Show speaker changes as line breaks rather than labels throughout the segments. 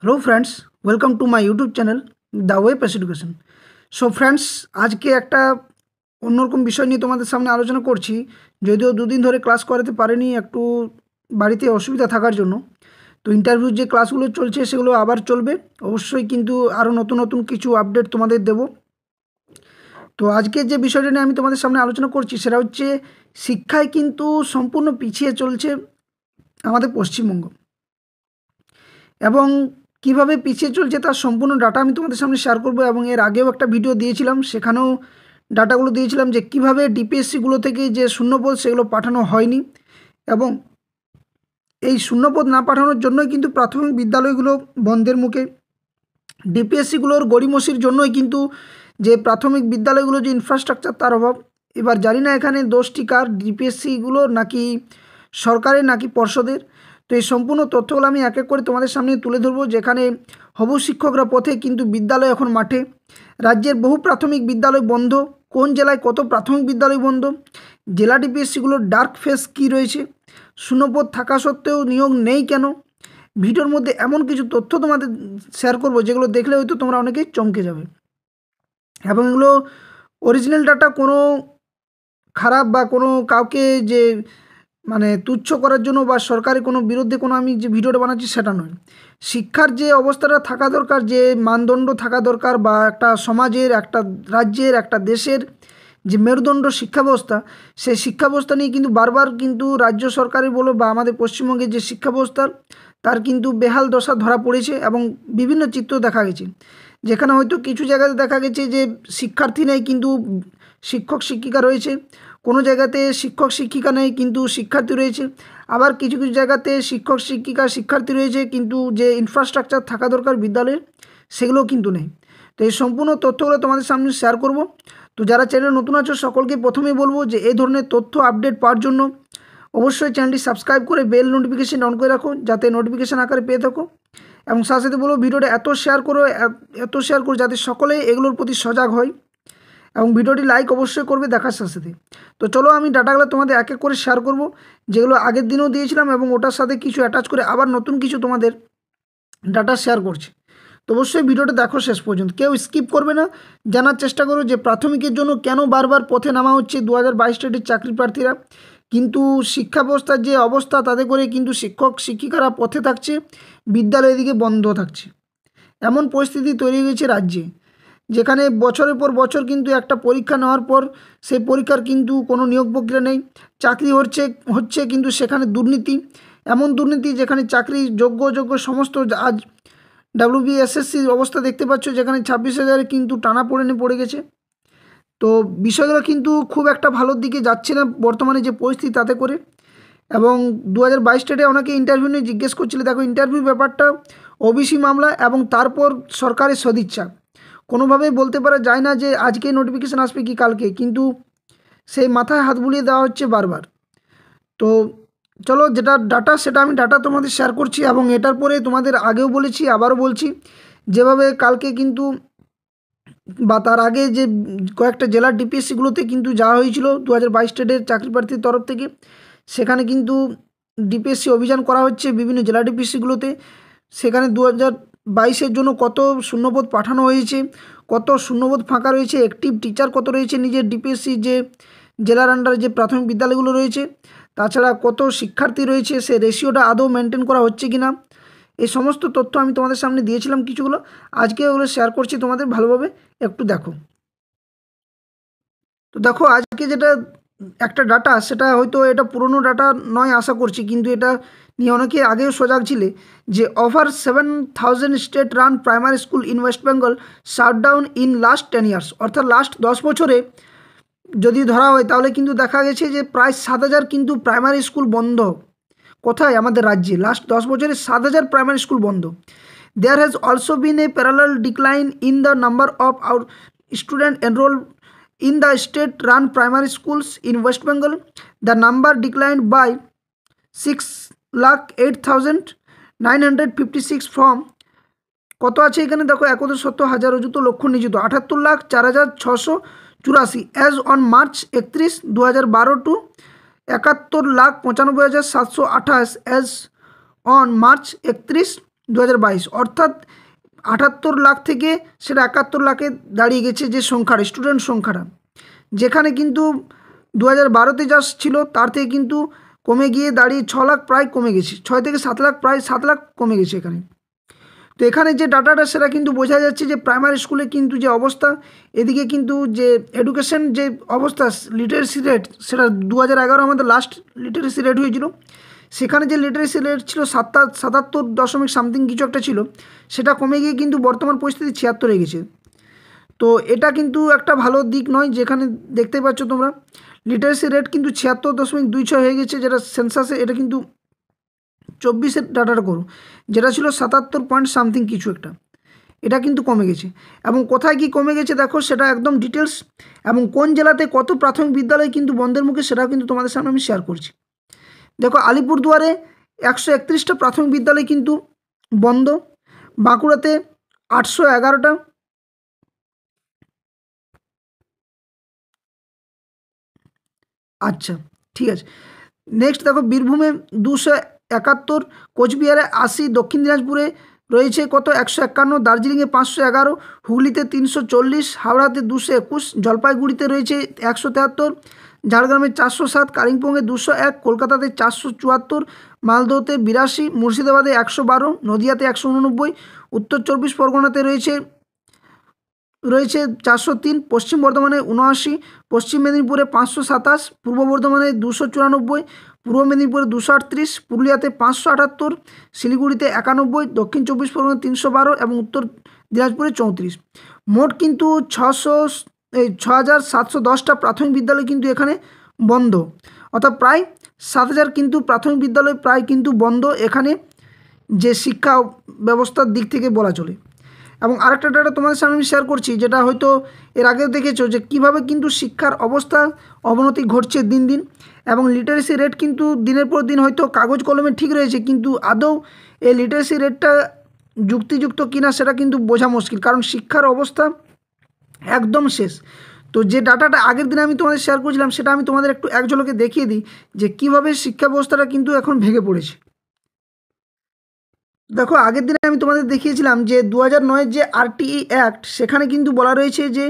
Hello friends, welcome to my YouTube channel the way pace education. So friends, আজকে একটা অন্যরকম বিষয় নিয়ে তোমাদের সামনে আলোচনা করছি। যদিও দুদিন ধরে ক্লাস করাতে পারিনি, একটু বাড়িতে অসুবিধা থাকার জন্য। তো ইন্টারভিউর যে ক্লাসগুলো চলছে সেগুলো আবার চলবে অবশ্যই, কিন্তু আরও নতুন নতুন কিছু আপডেট তোমাদের দেব। তো আজকে যে বিষয়টা নিয়ে আমি তোমাদের সামনে আলোচনা করছি সেটা হচ্ছে শিক্ষায় কিন্তু সম্পূর্ণ পিছিয়ে চলছে আমাদের পশ্চিমবঙ্গ, এবং কিভাবে পিছিয়ে চলছে তার সম্পূর্ণ ডাটা আমি তোমাদের সামনে শেয়ার করব। এবং এর আগেও একটা ভিডিও দিয়েছিলাম, সেখানেও ডাটাগুলো দিয়েছিলাম যে কিভাবে ডিপিএসসিগুলো থেকে যে শূন্যপদ সেগুলো পাঠানো হয়নি, এবং এই শূন্যপদ না পাঠানোর জন্যই কিন্তু প্রাথমিক বিদ্যালয়গুলো বন্ধের মুখে। ডিপিএসসিগুলোর গড়িমসির জন্যই কিন্তু যে প্রাথমিক বিদ্যালয়গুলো যে ইনফ্রাস্ট্রাকচার তার অভাব। এবার জানি না এখানে দোষটি কার, ডিপিএসসিগুলোর নাকি সরকারের নাকি পর্ষদের। তো এই সম্পূর্ণ তথ্যগুলো আমি এক এক করে তোমাদের সামনে তুলে ধরবো, যেখানে হবু শিক্ষকরা পথে কিন্তু বিদ্যালয় এখন মাঠে। রাজ্যের বহু প্রাথমিক বিদ্যালয় বন্ধ, কোন জেলায় কত প্রাথমিক বিদ্যালয় বন্ধ, জেলা ডিপিএসসিগুলোর ডার্ক ফেস কী রয়েছে, শূন্যপদ থাকা সত্ত্বেও নিয়োগ নেই কেন। ভিডিওর মধ্যে এমন কিছু তথ্য তোমাদের শেয়ার করবো যেগুলো দেখলে হয়তো তোমরা অনেকেই চমকে যাবে, এবং এগুলো অরিজিনাল ডাটা, কোনো খারাপ বা কোনো কাউকে যে মানে তুচ্ছ করার জন্য বা সরকারের কোনো বিরুদ্ধে কোনো আমি যে ভিডিওটা বানাচ্ছি সেটা নয়। শিক্ষার যে অবস্থাটা থাকা দরকার, যে মানদণ্ড থাকা দরকার, বা একটা সমাজের, একটা রাজ্যের, একটা দেশের যে মেরুদণ্ড শিক্ষা ব্যবস্থা, সেই শিক্ষা ব্যবস্থা নিয়ে কিন্তু বারবার কিন্তু রাজ্য সরকারের বলো বা আমাদের পশ্চিমবঙ্গের যে শিক্ষা ব্যবস্থা তার কিন্তু বেহাল দশা ধরা পড়েছে, এবং বিভিন্ন চিত্র দেখা গেছে। যেখানে হয়তো কিছু জায়গাতে দেখা গেছে যে শিক্ষার্থী নেই কিন্তু শিক্ষক শিক্ষিকা রয়েছে, কোনো জায়গাতে শিক্ষক শিক্ষিকা নেই কিন্তু শিক্ষার্থী রয়েছে, আবার কিছু কিছু জায়গাতে শিক্ষক শিক্ষিকা শিক্ষার্থী রয়েছে কিন্তু যে ইনফ্রাস্ট্রাকচার থাকা দরকার বিদ্যালয়ের সেগুলোও কিন্তু নেই। তো এই সম্পূর্ণ তথ্যগুলো তোমাদের সামনে শেয়ার করব। তো যারা চ্যানেলে নতুন আছো সকলকে প্রথমেই বলবো যে এই ধরনের তথ্য আপডেট পাওয়ার জন্য অবশ্যই চ্যানেলটি সাবস্ক্রাইব করে বেল নোটিফিকেশন অন করে রাখো, যাতে নোটিফিকেশান আকারে পেয়ে থাকো। এবং সাথে সাথে বলবো ভিডিওটা এত শেয়ার করো যাতে সকলেই এগুলোর প্রতি সজাগ হয়, এবং ভিডিওটি লাইক অবশ্যই করবে দেখার সাথে সাথে। তো চলো আমি ডাটাগুলো তোমাদের এক এক করে শেয়ার করব, যেগুলো আগের দিনও দিয়েছিলাম, এবং ওটার সাথে কিছু অ্যাটাচ করে আবার নতুন কিছু তোমাদের ডাটা শেয়ার করছি। তো অবশ্যই ভিডিওটা দেখো শেষ পর্যন্ত, কেউ স্কিপ করবে না। জানার চেষ্টা করো যে প্রাথমিকের জন্য কেন বারবার পথে নামা হচ্ছে 2022 টেটের চাকরি প্রার্থীরা, কিন্তু শিক্ষা ব্যবস্থার যে অবস্থা তাতে করে কিন্তু শিক্ষক শিক্ষিকারা পথে থাকছে, বিদ্যালয় এদিকে বন্ধ থাকছে। এমন পরিস্থিতি তৈরি হয়েছে রাজ্যে, যেখানে বছরের পর বছর কিন্তু একটা পরীক্ষা নেওয়ার পর সেই পরীক্ষার কিন্তু কোনো নিয়োগ প্রক্রিয়া নেই, চাকরি হচ্ছে কিন্তু সেখানে দুর্নীতি, এমন দুর্নীতি যেখানে চাকরি যোগ্য সমস্ত আজ ডাব্লিউবিএসএসসির অবস্থা দেখতে পাচ্ছ, যেখানে 26,000 কিন্তু টানা পড়ে গেছে। তো বিষয়গুলো কিন্তু খুব একটা ভালোর দিকে যাচ্ছে না বর্তমানে যে পরিস্থিতি তাতে করে। এবং 2022 টেটে অনেকে ইন্টারভিউ নিয়ে জিজ্ঞেস করছিল, দেখো ইন্টারভিউ ব্যাপারটা ওবিসি মামলা, এবং তারপর সরকারের সদিচ্ছা, কোনোভাবেই বলতে পারা যায় না যে আজকে নোটিফিকেশান আসবে কি কালকে, কিন্তু সেই মাথায় হাত বুলিয়ে দেওয়া হচ্ছে বারবার। তো চলো যেটা ডাটা সেটা আমি ডাটা তোমাদের শেয়ার করছি, এবং এটার পরে তোমাদের আগেও বলেছি আবারও বলছি, যেভাবে কালকে কিন্তু বা তার আগে যে কয়েকটা জেলার ডিপিএসসিগুলোতে কিন্তু যাওয়া হয়েছিল 2022 টেটের চাকরি প্রার্থীর তরফ থেকে, সেখানে কিন্তু ডিপিএসসি অভিযান করা হচ্ছে বিভিন্ন জেলা ডিপিএসসিগুলোতে। সেখানে 2022-এর জন্য কত শূন্যপদ পাঠানো হয়েছে, কত শূন্যপদ ফাঁকা রয়েছে, অ্যাক্টিভ টিচার কত রয়েছে নিজের ডিপিএসসি যে জেলার আন্ডারে যে প্রাথমিক বিদ্যালয়গুলো রয়েছে, তাছাড়া কত শিক্ষার্থী রয়েছে, সে রেশিওটা আদৌ মেনটেন করা হচ্ছে কি না, এই সমস্ত তথ্য আমি তোমাদের সামনে দিয়েছিলাম কিছুগুলো, আজকে ওগুলো শেয়ার করছি তোমাদের, ভালোভাবে একটু দেখো। তো দেখো আজকে যেটা একটা ডাটা, সেটা হয়তো এটা পুরনো ডাটা নয় আশা করছি, কিন্তু এটা নিয়ে অনেকে আগেও সজাগ ছিলে, যে over 7,000 state run primary school in West Bengal shutdown in last 10 years, অর্থাৎ লাস্ট 10 বছরে যদি ধরা হয় তাহলে কিন্তু দেখা গেছে যে প্রায় 7,000 কিন্তু প্রাইমারি স্কুল বন্ধ। কোথায়? আমাদের রাজ্যে লাস্ট 10 বছরে 7,000 প্রাইমারি স্কুল বন্ধ। There has also been a parallel decline in the number of our students enrolled in the state-run primary schools in West Bengal. The number declined by 6,08,956 from কত আছে এখানে দেখো 71,000 অযুত লক্ষ নিযুত 78,04,684 as on March 31, 2012 to 71,95,728 as on March 31, 2022, অর্থাৎ 78 লাখ থেকে সেটা 71 লাখে দাঁড়িয়ে গেছে যে সংখ্যাটা, স্টুডেন্ট সংখ্যাটা, যেখানে কিন্তু 2012তে যা ছিল তার থেকে কিন্তু কমে গিয়ে দাঁড়িয়ে 6 লাখ প্রায় কমে গেছে, 6 থেকে 7 লাখ, প্রায় 7 লাখ কমে গেছে এখানে। তো এখানে যে ডাটাটা সেটা কিন্তু বোঝা যাচ্ছে যে প্রাইমারি স্কুলে কিন্তু যে অবস্থা, এদিকে কিন্তু যে এডুকেশন যে অবস্থা, লিটারেসি রেট, সেটা 2011 আমাদের লাস্ট লিটারেসি রেট হয়েছিল, সেখানে যে লিটারেসি রেট ছিল 77 দশমিক সামথিং কিছু একটা ছিল, সেটা কমে গিয়ে কিন্তু বর্তমান পরিস্থিতি 76 হয়ে গেছে। তো এটা কিন্তু একটা ভালো দিক নয়, যেখানে দেখতে পাচ্ছ তোমরা লিটারেসি রেট কিন্তু 76.26 হয়ে গেছে, যেটা সেন্সাসে, এটা কিন্তু 24-এর ডাটাটা করো, যেটা ছিল 77 পয়েন্ট সামথিং কিছু একটা, এটা কিন্তু কমে গেছে। এবং কোথায় কি কমে গেছে দেখো, সেটা একদম ডিটেলস, এবং কোন জেলাতে কত প্রাথমিক বিদ্যালয় কিন্তু বন্ধের মুখে, সেটাও কিন্তু তোমাদের সামনে আমি শেয়ার করছি। দেখো, আলিপুরদুয়ারে 131টা প্রাথমিক বিদ্যালয় কিন্তু বন্ধ, বাঁকুড়াতে 811টা, আচ্ছা ঠিক আছে। নেক্সট দেখো, বীরভূমে 271, কোচবিহারে 80, দক্ষিণ দিনাজপুরে রয়েছে কত 151, দার্জিলিংয়ে 511, হুগলিতে 340, হাওড়াতে 221, জলপাইগুড়িতে রয়েছে 173, ঝাড়গ্রামে 407, কালিম্পংয়ে 201, কলকাতাতে 474, মালদহতে 82, মুর্শিদাবাদে 112, নদিয়াতে 189, উত্তর 24 পরগনাতে রয়েছে 403, পশ্চিম বর্ধমানে 79, পশ্চিম মেদিনীপুরে 527, পূর্ব বর্ধমানে 294, পূর্ব মেদিনীপুরে 238, পুরুলিয়াতে 578, শিলিগুড়িতে 91, দক্ষিণ 24 পরগনায় 312 এবং উত্তর দিনাজপুরে 34। মোট কিন্তু 6,710টা প্রাথমিক বিদ্যালয় কিন্তু এখানে বন্ধ, অর্থাৎ প্রায় 7,000 কিন্তু প্রাথমিক বিদ্যালয় প্রায় কিন্তু বন্ধ এখানে, যে শিক্ষা ব্যবস্থার দিক থেকে বলা চলে। এবং আরেকটা ডাটা তোমাদের সামনে আমি শেয়ার করছি, যেটা হয়তো এর আগেও দেখেছো, যে কিভাবে কিন্তু শিক্ষার অবস্থা অবনতি ঘটছে দিন দিন, এবং লিটারেসি রেট কিন্তু দিনের পর দিন হয়তো কাগজ কলমে ঠিক রয়েছে, কিন্তু আদৌ এই লিটারেসি রেটটা যুক্তিযুক্ত কিনা সেটা কিন্তু বোঝা মুশকিল, কারণ শিক্ষার অবস্থা একদম শেষ। তো যে ডাটাটা আগের দিনে আমি তোমাদের শেয়ার করেছিলাম, সেটা আমি তোমাদের একটু এক ঝলকে দেখিয়ে দিই যে কীভাবে শিক্ষা ব্যবস্থাটা কিন্তু এখন ভেঙে পড়েছে। দেখো, আগের দিনে আমি তোমাদের দেখিয়েছিলাম যে 2009-এর যে আরটিই অ্যাক্ট, সেখানে কিন্তু বলা রয়েছে যে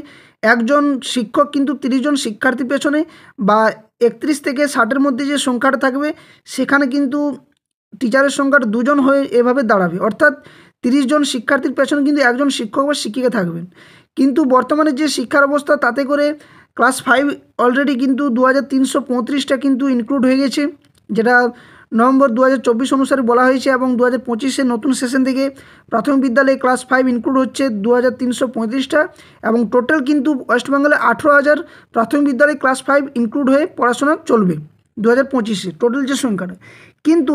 একজন শিক্ষক কিন্তু 30 জন শিক্ষার্থীর পেছনে, বা 31 থেকে 60-এর মধ্যে যে সংখ্যাটা থাকবে, সেখানে কিন্তু টিচারের সংখ্যাটা 2 জন হয়ে এভাবে দাঁড়াবে, অর্থাৎ 30 জন শিক্ষার্থীর পেছনে কিন্তু একজন শিক্ষক বা শিক্ষিকা থাকবেন। কিন্তু বর্তমানে যে শিক্ষার অবস্থা, তাতে করে ক্লাস 5 অলরেডি কিন্তু 2335টা কিন্তু ইনক্লুড হয়ে গেছে, যেটা নভেম্বর 2024 অনুসারে বলা হয়েছে, এবং 2025-এর নতুন সেশন থেকে প্রাথমিক বিদ্যালয়ে ক্লাস 5 ইনক্লুড হচ্ছে 2335টা, এবং টোটাল কিন্তু ওয়েস্টবেঙ্গলে 18,000 প্রাথমিক বিদ্যালয়ে ক্লাস 5 ইনক্লুড হয়ে পড়াশোনা চলবে 2025-এ টোটাল যে সংখ্যাটা। কিন্তু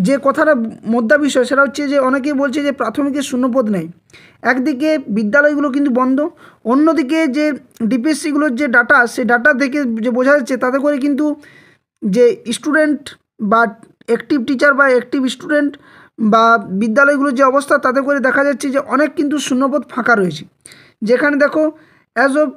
যে কথাটা মোদ্দা বিষয়, সেটা হচ্ছে যে অনেকেই বলছে যে প্রাথমিকের শূন্যপদ নেই, একদিকে বিদ্যালয়গুলো কিন্তু বন্ধ, অন্যদিকে যে ডিপিএসসিগুলোর যে ডাটা, সেই ডাটা থেকে যে বোঝা যাচ্ছে, তাতে করে কিন্তু যে স্টুডেন্ট বা অ্যাক্টিভ টিচার বা অ্যাক্টিভ স্টুডেন্ট বা বিদ্যালয়গুলোর যে অবস্থা, তাতে করে দেখা যাচ্ছে যে অনেক কিন্তু শূন্যপদ ফাঁকা রয়েছে। যেখানে দেখো, as of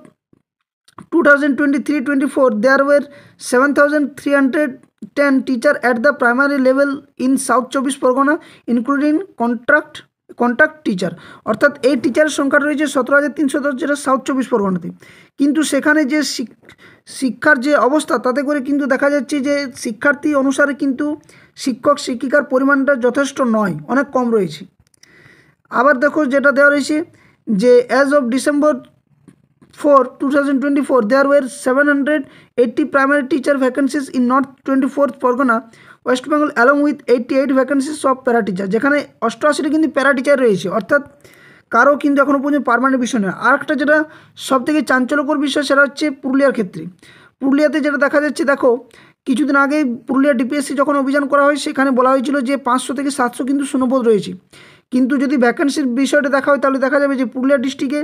2023-24 there were 7,310 teachers at the primary level in South 24 Pargana including contract teacher, অর্থাৎ এই টিচারের সংখ্যা রয়েছে 17,310, যেটা সাউথ 24 পরগনাতে। কিন্তু সেখানে যে শিক্ষার যে অবস্থা, তাতে করে কিন্তু দেখা যাচ্ছে যে শিক্ষার্থী অনুসারে কিন্তু শিক্ষক শিক্ষিকার পরিমাণটা যথেষ্ট নয়, অনেক কম রয়েছে। আবার দেখো, যেটা দেওয়া রয়েছে যে as of December 4, 2024 there were 780 primary teacher vacancies in North 24th Pargana, West Bengal, along with 88 vacancies of para teacher, যেখানে 88টা কিন্তু প্যারা টিচার রয়েছে, অর্থাৎ কারো কিন্তু এখনও পর্যন্ত পার্মানেন্ট বিষয় নয়। আর একটা যেটা সবথেকে চাঞ্চল্যকর বিষয়, সেটা হচ্ছে পুরুলিয়ার ক্ষেত্রে। পুরুলিয়াতে যেটা দেখা যাচ্ছে, দেখো কিছুদিন আগে পুরুলিয়া ডিপিএসসি যখন অভিযান করা হয়, সেখানে বলা হয়েছিল যে 500 থেকে 700 কিন্তু শূন্যপদ রয়েছে, কিন্তু যদি ভ্যাকেন্সির বিষয়টা দেখা হয়, তাহলে দেখা যাবে যে পুরুলিয়া ডিস্ট্রিক্টে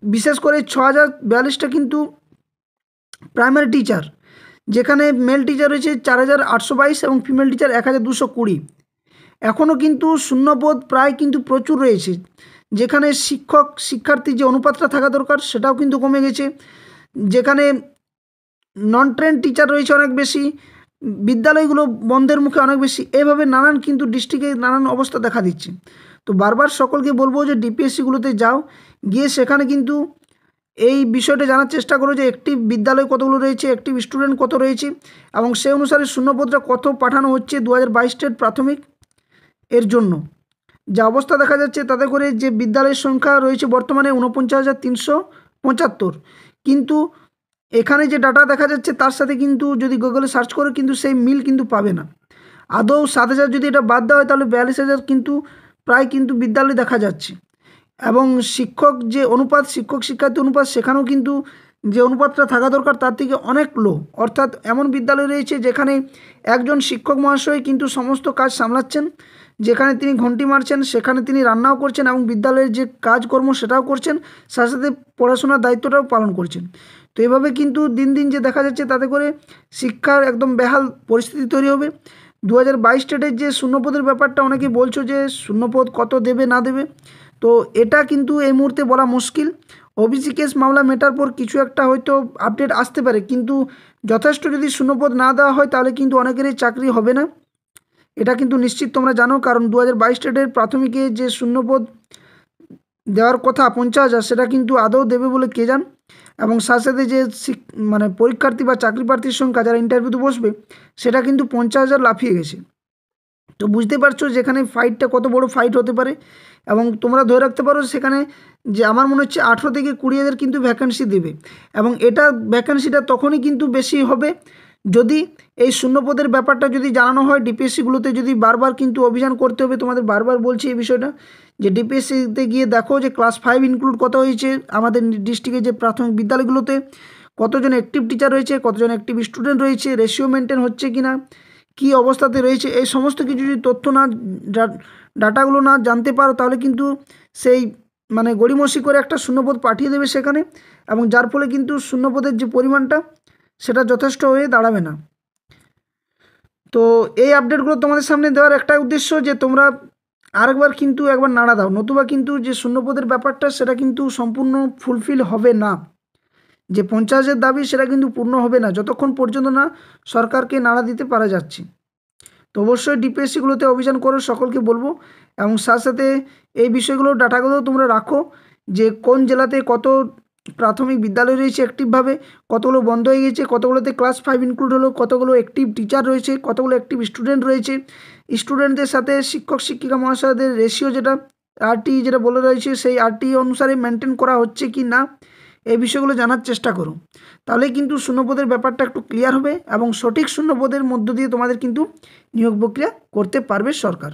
বিশেষ করে 6,042টা কিন্তু প্রাইমারি টিচার, যেখানে মেল টিচার রয়েছে 4,822 এবং ফিমেল টিচার 1,220। এখনও কিন্তু শূন্যপদ প্রায় কিন্তু প্রচুর রয়েছে, যেখানে শিক্ষক শিক্ষার্থী যে অনুপাতটা থাকা দরকার, সেটাও কিন্তু কমে গেছে, যেখানে নন ট্রেন টিচার রয়েছে অনেক বেশি, বিদ্যালয়গুলো বন্ধের মুখে অনেক বেশি, এভাবে নানান কিন্তু ডিস্ট্রিক্টে নানান অবস্থা দেখা দিচ্ছে। তো বারবার সকলকে বলবো যে ডিপিএসসিগুলোতে যাও, গিয়ে সেখানে কিন্তু এই বিষয়টা জানার চেষ্টা করো যে একটি বিদ্যালয় কতগুলো রয়েছে, একটি স্টুডেন্ট কত রয়েছে, এবং সেই অনুসারে শূন্যপদটা কত পাঠানো হচ্ছে 2022 স্টেট প্রাথমিক এর জন্য। যা অবস্থা দেখা যাচ্ছে তাতে করে যে বিদ্যালয়ের সংখ্যা রয়েছে বর্তমানে 49,375, কিন্তু এখানে যে ডাটা দেখা যাচ্ছে তার সাথে কিন্তু যদি গুগলে সার্চ করে কিন্তু সেই মিল কিন্তু পাবে না। আদৌ 7,000 যদি এটা বাদ দেওয়া হয় তাহলে 42,000 কিন্তু প্রায় কিন্তু বিদ্যালয় দেখা যাচ্ছে। এবং শিক্ষক যে অনুপাত, শিক্ষক শিক্ষার্থী অনুপাত, সেখানেও কিন্তু যে অনুপাতটা থাকা দরকার তার থেকে অনেক লো। অর্থাৎ এমন বিদ্যালয় রয়েছে যেখানে একজন শিক্ষক মহাশয় কিন্তু সমস্ত কাজ সামলাচ্ছেন, যেখানে তিনি ঘন্টি মারছেন, সেখানে তিনি রান্নাও করছেন এবং বিদ্যালয়ের যে কাজকর্ম সেটাও করছেন, সাথে সাথে পড়াশোনার দায়িত্বটাও পালন করছেন। তো এভাবে কিন্তু দিন দিন যে দেখা যাচ্ছে তাতে করে শিক্ষার একদম বেহাল পরিস্থিতি তৈরি হবে। 2022 স্টেটের যে শূন্যপদের ব্যাপারটা অনেকে বলছো যে শূন্যপদ কত দেবে না দেবে, তো এটা কিন্তু এই মুহূর্তে বলা মুশকিল। ওবিসি কেস মামলা মেটার পর কিছু একটা হয়তো আপডেট আসতে পারে, কিন্তু যথেষ্ট যদি শূন্যপদ না দেওয়া হয় তাহলে কিন্তু অনেকেরই চাকরি হবে না, এটা কিন্তু নিশ্চিত তোমরা জানো। কারণ 2022 স্টেটের প্রাথমিকে যে শূন্যপদ দেওয়ার কথা 50,000, সেটা কিন্তু আদৌ দেবে বলে কে জান। এবং সাথে সাথে যে মানে পরীক্ষার্থী বা চাকরি প্রার্থীর সংখ্যা যারা ইন্টারভিউতে বসবে সেটা কিন্তু 50,000 লাফিয়ে গেছে। তো বুঝতে পারছো যেখানে ফাইটটা কত বড় ফাইট হতে পারে। এবং তোমরা ধরে রাখতে পারো সেখানে যে আমার মনে হচ্ছে 18 থেকে 20,000 কিন্তু ভ্যাকেন্সি দেবে, এবং এটা ভ্যাকেন্সিটা তখনই কিন্তু বেশি হবে যদি এই শূন্যপদের ব্যাপারটা যদি জানানো হয় ডিপিএসসিগুলোতে। যদি বারবার কিন্তু অভিযান করতে হবে, তোমাদের বারবার বলছি এই বিষয়টা, যে ডিপিএসসিতে গিয়ে দেখো যে ক্লাস 5 ইনক্লুড কত হয়েছে আমাদের ডিস্ট্রিক্টে যে প্রাথমিক বিদ্যালয়গুলোতে, কতজন অ্যাক্টিভ টিচার রয়েছে, কতজন অ্যাক্টিভ স্টুডেন্ট রয়েছে, রেশিও মেনটেন হচ্ছে কি না, কী অবস্থাতে রয়েছে, এই সমস্ত কিছু যদি তথ্য না ডাটাগুলো না জানতে পারো তাহলে কিন্তু সেই মানে গড়িমসি করে একটা শূন্যপদ পাঠিয়ে দেবে সেখানে, এবং যার ফলে কিন্তু শূন্যপদের যে পরিমাণটা সেটা যথেষ্ট হয়ে দাঁড়াবে না। তো এই আপডেটগুলো তোমাদের সামনে দেওয়ার একটা উদ্দেশ্য যে তোমরা আরেকবার কিন্তু একবার নাড়া দাও, নতুবা কিন্তু যে শূন্যপদের ব্যাপারটা সেটা কিন্তু সম্পূর্ণ ফুলফিল হবে না। যে 50,000 দাবি সেটা কিন্তু পূর্ণ হবে না যতক্ষণ পর্যন্ত না সরকারকে নাড়া দিতে পারা যাচ্ছে। তো অবশ্যই ডিপিএসসিগুলোতে অভিযান করো, সকলকে বলবো। এবং সাথে সাথে এই বিষয়গুলো ডাটাগুলো তোমরা রাখো যে কোন জেলাতে কত প্রাথমিক বিদ্যালয় রয়েছে অ্যাক্টিভভাবে, কতগুলো বন্ধ হয়ে গেছে, কতগুলোতে ক্লাস 5 ইনক্লুড হলো, কতগুলো অ্যাক্টিভ টিচার রয়েছে, কতগুলো অ্যাক্টিভ স্টুডেন্ট রয়েছে, স্টুডেন্টদের সাথে শিক্ষক শিক্ষিকা মহাশয়দের রেশিও যেটা আরটি যেটা বলে রয়েছে সেই আরটি অনুসারে মেনটেন করা হচ্ছে কি না, এই বিষয়গুলো জানার চেষ্টা করো। তাহলে কিন্তু শূন্যপদের ব্যাপারটা একটু ক্লিয়ার হবে এবং সঠিক শূন্যপদের মধ্য দিয়ে তোমাদের কিন্তু নিয়োগ প্রক্রিয়া করতে পারবে সরকার।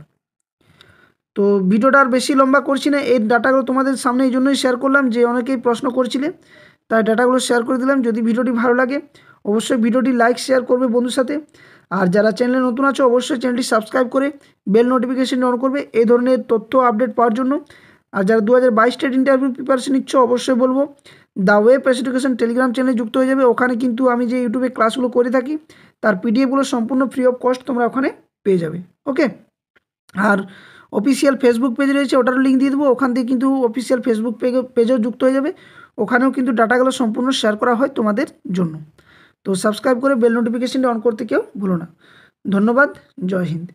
তো ভিডিওটা আর বেশি লম্বা করছি না, এই ডাটাগুলো তোমাদের সামনে এই জন্যই শেয়ার করলাম যে অনেকেই প্রশ্ন করছিলে, তাই ডাটাগুলো শেয়ার করে দিলাম। যদি ভিডিওটি ভালো লাগে অবশ্যই ভিডিওটি লাইক শেয়ার করবে বন্ধুর সাথে, আর যারা চ্যানেলে নতুন আছো অবশ্যই চ্যানেলটি সাবস্ক্রাইব করে বেল নোটিফিকেশন অন করবে এই ধরনের তথ্য আপডেট পাওয়ার জন্য। আর যারা 2022 স্টেট ইন্টারভিউ প্রিপারেশন নিচ্ছ অবশ্যই বলবো দ্য ওয়েব এডুকেশন টেলিগ্রাম চ্যানেলে যুক্ত হয়ে যাবে। ওখানে কিন্তু আমি যে ইউটিউবে ক্লাসগুলো করে থাকি তার পিডিএফগুলো সম্পূর্ণ ফ্রি অফ কস্ট তোমরা ওখানে পেয়ে যাবে। ওকে, আর অফিসিয়াল ফেসবুক পেজ রয়েছে, ওটারও লিঙ্ক দিয়ে দেবো, ওখান থেকে কিন্তু অফিসিয়াল ফেসবুক পেজেও যুক্ত হয়ে যাবে, ওখানেও কিন্তু ডাটাগুলো সম্পূর্ণ শেয়ার করা হয় তোমাদের জন্য। তো সাবস্ক্রাইব করে বেল নোটিফিকেশনটা অন করতে কেউ ভুলো না। ধন্যবাদ, জয় হিন্দ।